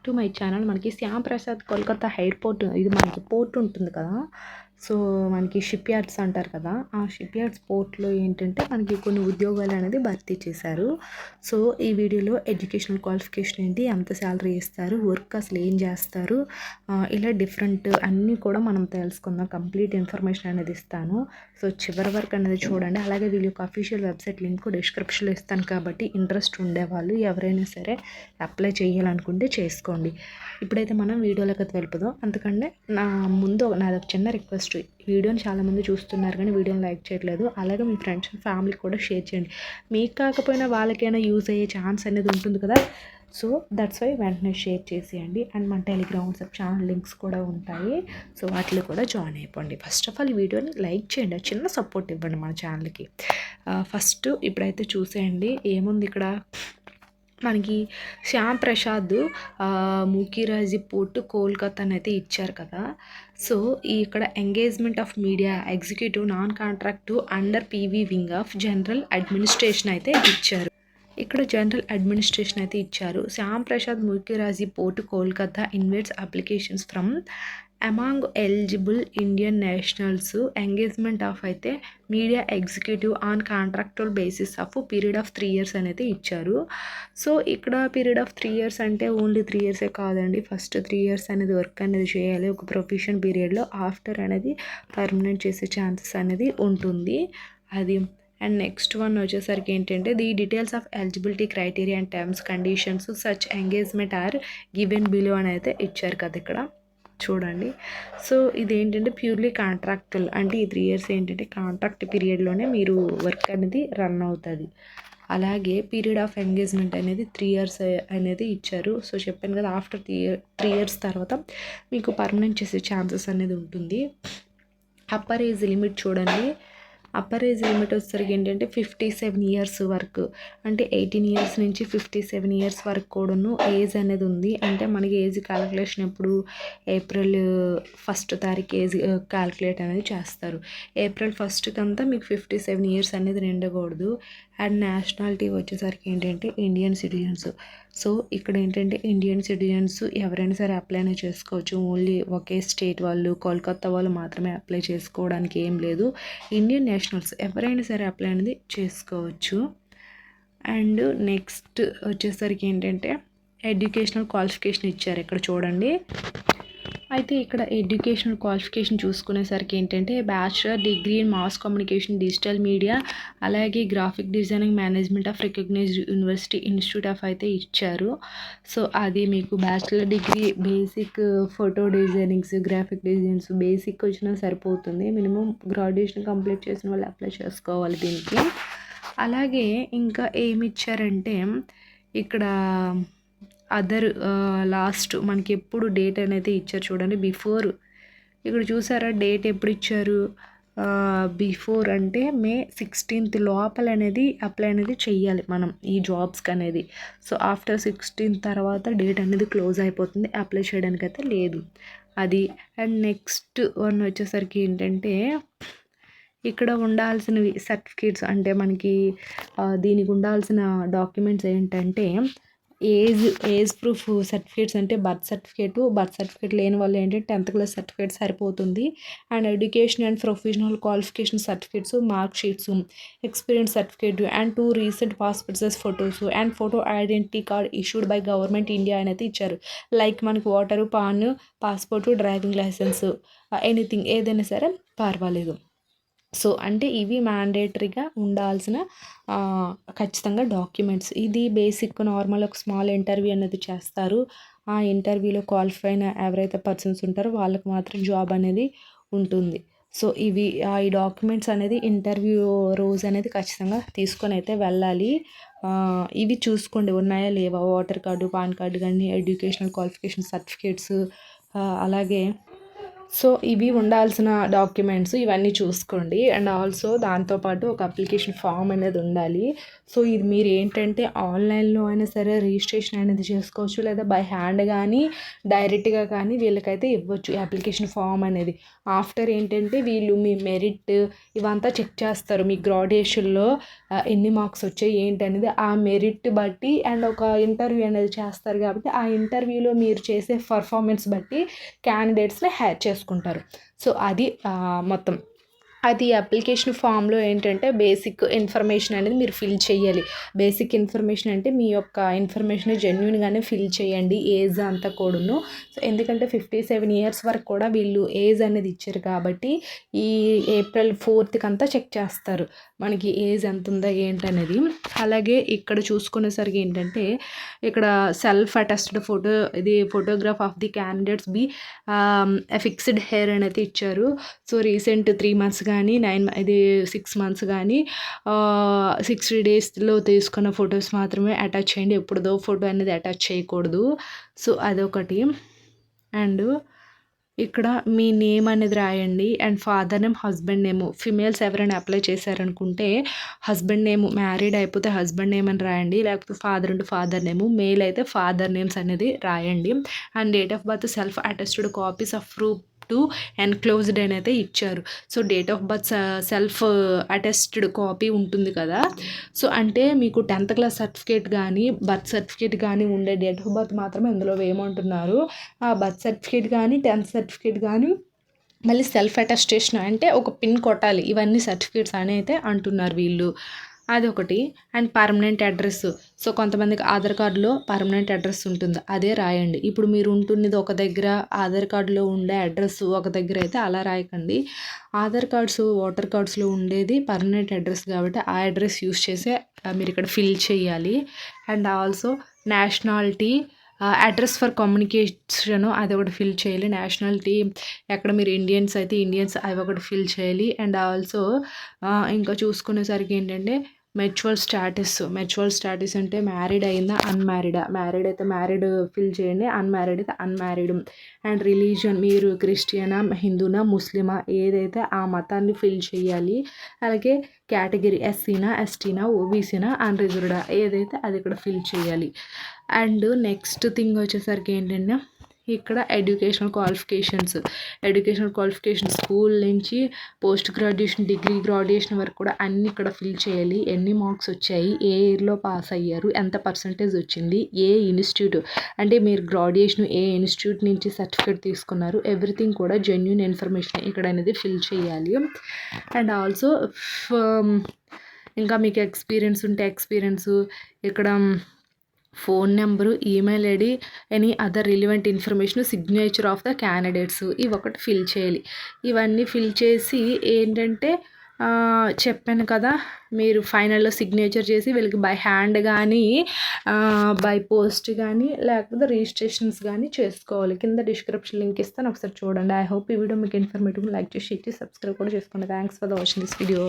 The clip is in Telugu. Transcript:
To my channel. మనకి శ్యామ్ ప్రసాద్ కోల్కతా ఎయిర్‌పోర్ట్ ఇది మనకి పోర్ట్ ఉంటుంది కదా! సో, మనకి షిప్ యార్డ్స్ అంటారు కదా! ఆ షిప్ యార్డ్స్ పోర్ట్‌లో ఏంటంటే మనకి కొన్ని ఉద్యోగాలనేది భర్తీ చేశారు. సో, ఈ వీడియోలో ఎడ్యుకేషనల్ క్వాలిఫికేషన్ ఏంటి? ఎంత సాలరీ ఇస్తారు? వర్క్ అసలు ఏం చేస్తారు? ఇలా డిఫరెంట్ అన్నీ కూడా మనం తెలుసుకుందాం. కంప్లీట్ ఇన్ఫర్మేషన్ అనేది ఇస్తాను. సో, చివరి వరకు అనేది చూడండి. అలాగే వీళ్ళ యొక్క అఫీషియల్ వెబ్‌సైట్ లింక్ డిస్క్రిప్షన్‌లో ఇస్తాను కాబట్టి ఇంట్రెస్ట్ ఉండేవాళ్ళు ఎవరైనా సరే అప్లై చేయాలనుకుంటే చేసుకోండి. ఇప్పుడైతే మనం వీడియోలోకి వెళ్ళిపోదాం. అందుకంటే నాది ఒక చిన్న రిక్వెస్ట్. వీడియోని చాలామంది చూస్తున్నారు కానీ వీడియోని లైక్ చేయట్లేదు. అలాగే మీ ఫ్రెండ్స్ అండ్ ఫ్యామిలీకి కూడా షేర్ చేయండి. మీకు కాకపోయినా వాళ్ళకైనా యూజ్ అయ్యే ఛాన్స్ అనేది ఉంటుంది కదా! సో దట్స్ వై వెంటనే షేర్ చేసేయండి. అండ్ మన టెలిగ్రామ్ వాట్సాప్ ఛానల్ లింక్స్ కూడా ఉంటాయి. సో వాటిలో కూడా జాయిన్ అయిపోండి. ఫస్ట్ ఆఫ్ ఆల్ ఈ వీడియోని లైక్ చేయండి, చిన్న సపోర్ట్ ఇవ్వండి మన ఛానల్కి. ఫస్ట్ ఇప్పుడైతే చూసేయండి ఏముంది ఇక్కడ. మనకి శ్యామ్ ప్రసాద్ మూకీరాజీ పోర్ట్ కోల్కతా అయితే ఇచ్చారు కదా! సో ఇక్కడ engagement of media executive non contractive under PV wing of general administration అయితే ఇచ్చారు. ఇక్కడ జనరల్ అడ్మినిస్ట్రేషన్ అయితే ఇచ్చారు. Shyam Prasad Mukherjee port Kolkata invites applications from among eligible Indian nationals engagement of అయితే media executive on contractual basis of period of 3 years అనేది ఇచ్చారు. సో ఇక్కడ పీరియడ్ ఆఫ్ 3 years అంటే ఓన్లీ 3 years కాదండి. ఫస్ట్ 3 years అనేది వర్క్ అనేది చేయాలి ఒక ప్రొఫెషన్ పీరియడ్లో. ఆఫ్టర్ అనేది పర్మనెంట్ చేసే ఛాన్సెస్ అనేది ఉంటుంది. అది అండ్ నెక్స్ట్ వన్ వచ్చేసరికి ఏంటంటే the details of eligibility criteria and terms conditions such engagement are given below అని అయితే ఇచ్చారు కదా ఇక్కడ చూడండి. సో ఇదేంటంటే ప్యూర్లీ కాంట్రాక్టువల్ అంటే ఈ 3 years ఏంటంటే కాంట్రాక్ట్ పీరియడ్లోనే మీరు వర్క్ అనేది రన్ అవుతుంది. అలాగే పీరియడ్ ఆఫ్ ఎంగేజ్మెంట్ అనేది 3 years అనేది ఇచ్చారు. సో చెప్పాను కదా ఆఫ్టర్ 3 years తర్వాత మీకు పర్మనెంట్ చేసే ఛాన్సెస్ అనేది ఉంటుంది. అప్పర్ ఏజ్ లిమిట్ చూడండి. అప్పర్ ఏజ్ లిమిట్ వచ్చేసరికి ఏంటంటే 57 years వరకు అంటే 18 years నుంచి 57 years వరకు కూడాను ఏజ్ అనేది ఉంది. అంటే మనకి ఏజ్ క్యాలిక్యులేషన్ ఎప్పుడు April 1st తారీఖు ఏజ్ క్యాలిక్యులేట్ అనేది చేస్తారు. April 1st కంతా మీకు 57 years అనేది నిండకూడదు. అండ్ నేషనాలిటీ వచ్చేసరికి ఏంటంటే ఇండియన్ సిటిజన్స్. సో ఇక్కడ ఏంటంటే ఇండియన్ సిటిజన్స్ ఎవరైనా సరే అప్లై అనేది చేసుకోవచ్చు. ఓన్లీ ఒకే స్టేట్ వాళ్ళు కోల్కతా వాళ్ళు మాత్రమే అప్లై చేసుకోవడానికి ఏం లేదు. ఇండియన్ నేషనల్స్ ఎవరైనా సరే అప్లై అనేది చేసుకోవచ్చు. అండ్ నెక్స్ట్ వచ్చేసరికి ఏంటంటే ఎడ్యుకేషనల్ క్వాలిఫికేషన్ ఇచ్చారు ఇక్కడ చూడండి. అయితే ఇక్కడ ఎడ్యుకేషనల్ క్వాలిఫికేషన్ చూసుకునేసరికి ఏంటంటే bachelor degree in mass communication digital media అలాగే graphic designing management of recognised university institute of అయితే ఇచ్చారు. సో అది మీకు bachelor degree basic photo designings graphic designs basic వచ్చినా సరిపోతుంది. మినిమం గ్రాడ్యుయేషన్ కంప్లీట్ చేసిన వాళ్ళు అప్లై చేసుకోవాలి దీనికి. అలాగే ఇంకా ఏమి ఇచ్చారంటే ఇక్కడ అదర్ లాస్ట్ మనకి ఎప్పుడు డేట్ అనేది ఇచ్చారు చూడండి. బిఫోర్ ఇక్కడ చూసారా డేట్ ఎప్పుడు ఇచ్చారు. బిఫోర్ అంటే May 16th లోపల అనేది అప్లై అనేది చెయ్యాలి మనం ఈ జాబ్స్కి అనేది. సో ఆఫ్టర్ 16th తర్వాత డేట్ అనేది క్లోజ్ అయిపోతుంది. అప్లై చేయడానికి అయితే లేదు అది. అండ్ నెక్స్ట్ వన్ వచ్చేసరికి ఏంటంటే ఇక్కడ ఉండాల్సినవి సర్టిఫికేట్స్ అంటే మనకి దీనికి ఉండాల్సిన డాక్యుమెంట్స్ ఏంటంటే ఏజ్ ప్రూఫ్ సర్టిఫికేట్స్ అంటే బర్త్ సర్టిఫికేట్ లేని వాళ్ళు ఏంటంటే 10th class సర్టిఫికేట్ సరిపోతుంది. And education and professional qualification certificates mark sheets experience certificate and 2 recent passport size photos and photo identity card issued by government India అనేది ఇచ్చారు. లైక్ మనకి voter PAN passport driving licence anything ఏదైనా సరే పర్వాలేదు. సో అంటే ఇవి మ్యాండేటరీగా ఉండాల్సిన ఖచ్చితంగా డాక్యుమెంట్స్. ఇది బేసిక్ నార్మల్ ఒక స్మాల్ ఇంటర్వ్యూ అనేది చేస్తారు. ఆ ఇంటర్వ్యూలో క్వాలిఫై అయిన ఎవరైతే పర్సన్స్ ఉంటారో వాళ్ళకి మాత్రం జాబ్ అనేది ఉంటుంది. సో ఇవి ఈ డాక్యుమెంట్స్ అనేది ఇంటర్వ్యూ రోజు అనేది ఖచ్చితంగా తీసుకొని అయితే వెళ్ళాలి. ఇవి చూసుకోండి ఉన్నాయా లేవా. ఓటర్ కార్డు పాన్ కార్డు కానీ ఎడ్యుకేషనల్ క్వాలిఫికేషన్ సర్టిఫికేట్స్ అలాగే సో ఇవి ఉండాల్సిన డాక్యుమెంట్స్ ఇవన్నీ చూసుకోండి. అండ్ ఆల్సో దాంతోపాటు ఒక అప్లికేషన్ ఫామ్ అనేది ఉండాలి. సో ఇది మీరు ఏంటంటే ఆన్లైన్లో అయినా సరే రిజిస్ట్రేషన్ అనేది చేసుకోవచ్చు, లేదా బై హ్యాండ్ కానీ డైరెక్ట్గా కానీ వీళ్ళకైతే ఇవ్వచ్చు ఈ అప్లికేషన్ ఫామ్ అనేది. ఆఫ్టర్ ఏంటంటే వీళ్ళు మీ మెరిట్ ఇవంతా చెక్ చేస్తారు. మీ గ్రాడ్యుయేషన్లో ఎన్ని మార్క్స్ వచ్చాయి ఏంటి అనేది ఆ మెరిట్ బట్టి అండ్ ఒక ఇంటర్వ్యూ అనేది చేస్తారు. కాబట్టి ఆ ఇంటర్వ్యూలో మీరు చేసే పర్ఫార్మెన్స్ బట్టి క్యాండిడేట్స్ని హైర్ చేసుకుంటారు. సో అది మొత్తం అది అప్లికేషన్ ఫామ్లో ఏంటంటే బేసిక్ ఇన్ఫర్మేషన్ అనేది మీరు ఫిల్ చేయాలి. బేసిక్ ఇన్ఫర్మేషన్ అంటే మీ యొక్క ఇన్ఫర్మేషన్ జెన్యున్గానే ఫిల్ చేయండి, ఏజ్ అంతా కూడాను. సో ఎందుకంటే 57 ఇయర్స్ వరకు కూడా వీళ్ళు ఏజ్ అనేది ఇచ్చారు కాబట్టి ఈ April 4th అంతా చెక్ చేస్తారు మనకి ఏజ్ ఎంత ఉందా ఏంటనేది. అలాగే ఇక్కడ చూసుకునేసరికి ఏంటంటే ఇక్కడ సెల్ఫ్ అటెస్టెడ్ ఫోటో, ఇది photograph of the candidates be fixed hair అనేది ఇచ్చారు. సో రీసెంట్ 3 months కానీ 6 months కానీ 60 daysలో తీసుకున్న ఫొటోస్ మాత్రమే అటాచ్ చేయండి. ఎప్పుడుదో ఫోటో అనేది అటాచ్ చేయకూడదు. సో అదొకటి. అండ్ ఇక్కడ మీ నేమ్ అనేది రాయండి. And father name, husband name. Females ఎవరైనా అప్లై చేశారనుకుంటే హస్బెండ్ నేమ్, మ్యారీడ్ అయిపోతే హస్బెండ్ నేమ్ అని రాయండి, లేకపోతే ఫాదర్ ఉంటే ఫాదర్ నేము, మేల్ అయితే ఫాదర్ నేమ్స్ అనేది రాయండి. And date of birth self attested copies of proof to enclosed అని అయితే ఇచ్చారు. So date of birth self attested copy ఉంటుంది కదా. సో అంటే మీకు 10th class సర్టిఫికేట్ కానీ బర్త్ సర్టిఫికేట్ కానీ ఉండే డేట్ ఆఫ్ బర్త్ మాత్రమే ఇందులో వేయమంటున్నారు. ఆ బర్త్ సర్టిఫికేట్ కానీ 10th సర్టిఫికేట్ కానీ మళ్ళీ సెల్ఫ్ అటెస్టేషన్ అంటే ఒక పిన్ కొట్టాలి. ఇవన్నీ సర్టిఫికేట్స్ అని అయితే అంటున్నారు వీళ్ళు. అదొకటి. And permanent address. సో కొంతమందికి ఆధార్ కార్డులో పర్మనెంట్ అడ్రస్ ఉంటుంది, అదే రాయండి. ఇప్పుడు మీరు ఉంటున్నది ఒక దగ్గర, ఆధార్ కార్డులో ఉండే అడ్రస్ ఒక దగ్గర అయితే అలా రాయకండి. ఆధార్ కార్డ్స్, ఓటర్ కార్డ్స్లో ఉండేది పర్మనెంట్ అడ్రస్ కాబట్టి ఆ అడ్రస్ యూస్ చేసే మీరు ఇక్కడ ఫిల్ చేయాలి. And also nationality, address for communication అది ఒకటి ఫిల్ చేయాలి. నేషనాలిటీ ఎక్కడ మీరు ఇండియన్స్ అయితే ఇండియన్స్ అవి ఒకటి ఫిల్ చేయాలి. అండ్ ఆల్సో ఇంకా చూసుకునేసరికి ఏంటంటే మెచ్యువల్ స్టాటస్ అంటే మ్యారీడ్ అయిందా అన్మ్యారీడా. మ్యారీడ్ అయితే మ్యారీడ్ ఫిల్ చేయండి, అన్మ్యారీడ్ అయితే అన్మ్యారీడ్. అండ్ రిలీజియన్ మీరు క్రిస్టియనా, హిందూనా, ముస్లిమా ఏదైతే ఆ మతాన్ని ఫిల్ చేయాలి. అలాగే కేటగిరీ ఎస్సీనా, ఎస్టీనా, ఓబీసీనా, అన్రిజర్వ్డా ఏదైతే అది ఇక్కడ ఫిల్ చేయాలి. అండ్ నెక్స్ట్ థింగ్ వచ్చేసరికి ఏంటంటే ఇక్కడ ఎడ్యుకేషనల్ క్వాలిఫికేషన్స్ స్కూల్ నుంచి పోస్ట్ గ్రాడ్యుయేషన్, డిగ్రీ, గ్రాడ్యుయేషన్ వరకు కూడా అన్నీ ఇక్కడ ఫిల్ చేయాలి. ఎన్ని మార్క్స్ వచ్చాయి, ఏ ఇయర్లో పాస్ అయ్యారు, ఎంత పర్సంటేజ్ వచ్చింది, ఏ ఇన్స్టిట్యూట్ అంటే మీరు గ్రాడ్యుయేషన్ ఏ ఇన్స్టిట్యూట్ నుంచి సర్టిఫికేట్ తీసుకున్నారు, ఎవ్రీథింగ్ కూడా జెన్యూన్ ఇన్ఫర్మేషన్ ఇక్కడ అనేది ఫిల్ చేయాలి. అండ్ ఆల్సో ఇంకా మీకు ఎక్స్పీరియన్స్ ఉంటే ఇక్కడ phone number, email ID, any other relevant information, signature of the candidates ఇవి ఒకటి ఫిల్ చేయాలి. ఇవన్నీ ఫిల్ చేసి ఏంటంటే చెప్పాను కదా, మీరు ఫైనల్లో సిగ్నేచర్ చేసి వీళ్ళకి బై హ్యాండ్ కానీ బై పోస్ట్ కానీ లేకపోతే రిజిస్ట్రేషన్స్ కానీ చేసుకోవాలి. కింద డిస్క్రిప్షన్ లింక్ ఇస్తాను, ఒకసారి చూడండి. ఐ హోప్ ఈ వీడియో మీకు ఇన్ఫర్మేటివ్. లైక్ చేసి షేర్ చేసి సబ్స్క్రైబ్ కూడా చేసుకోండి. Thanks for the watching this video.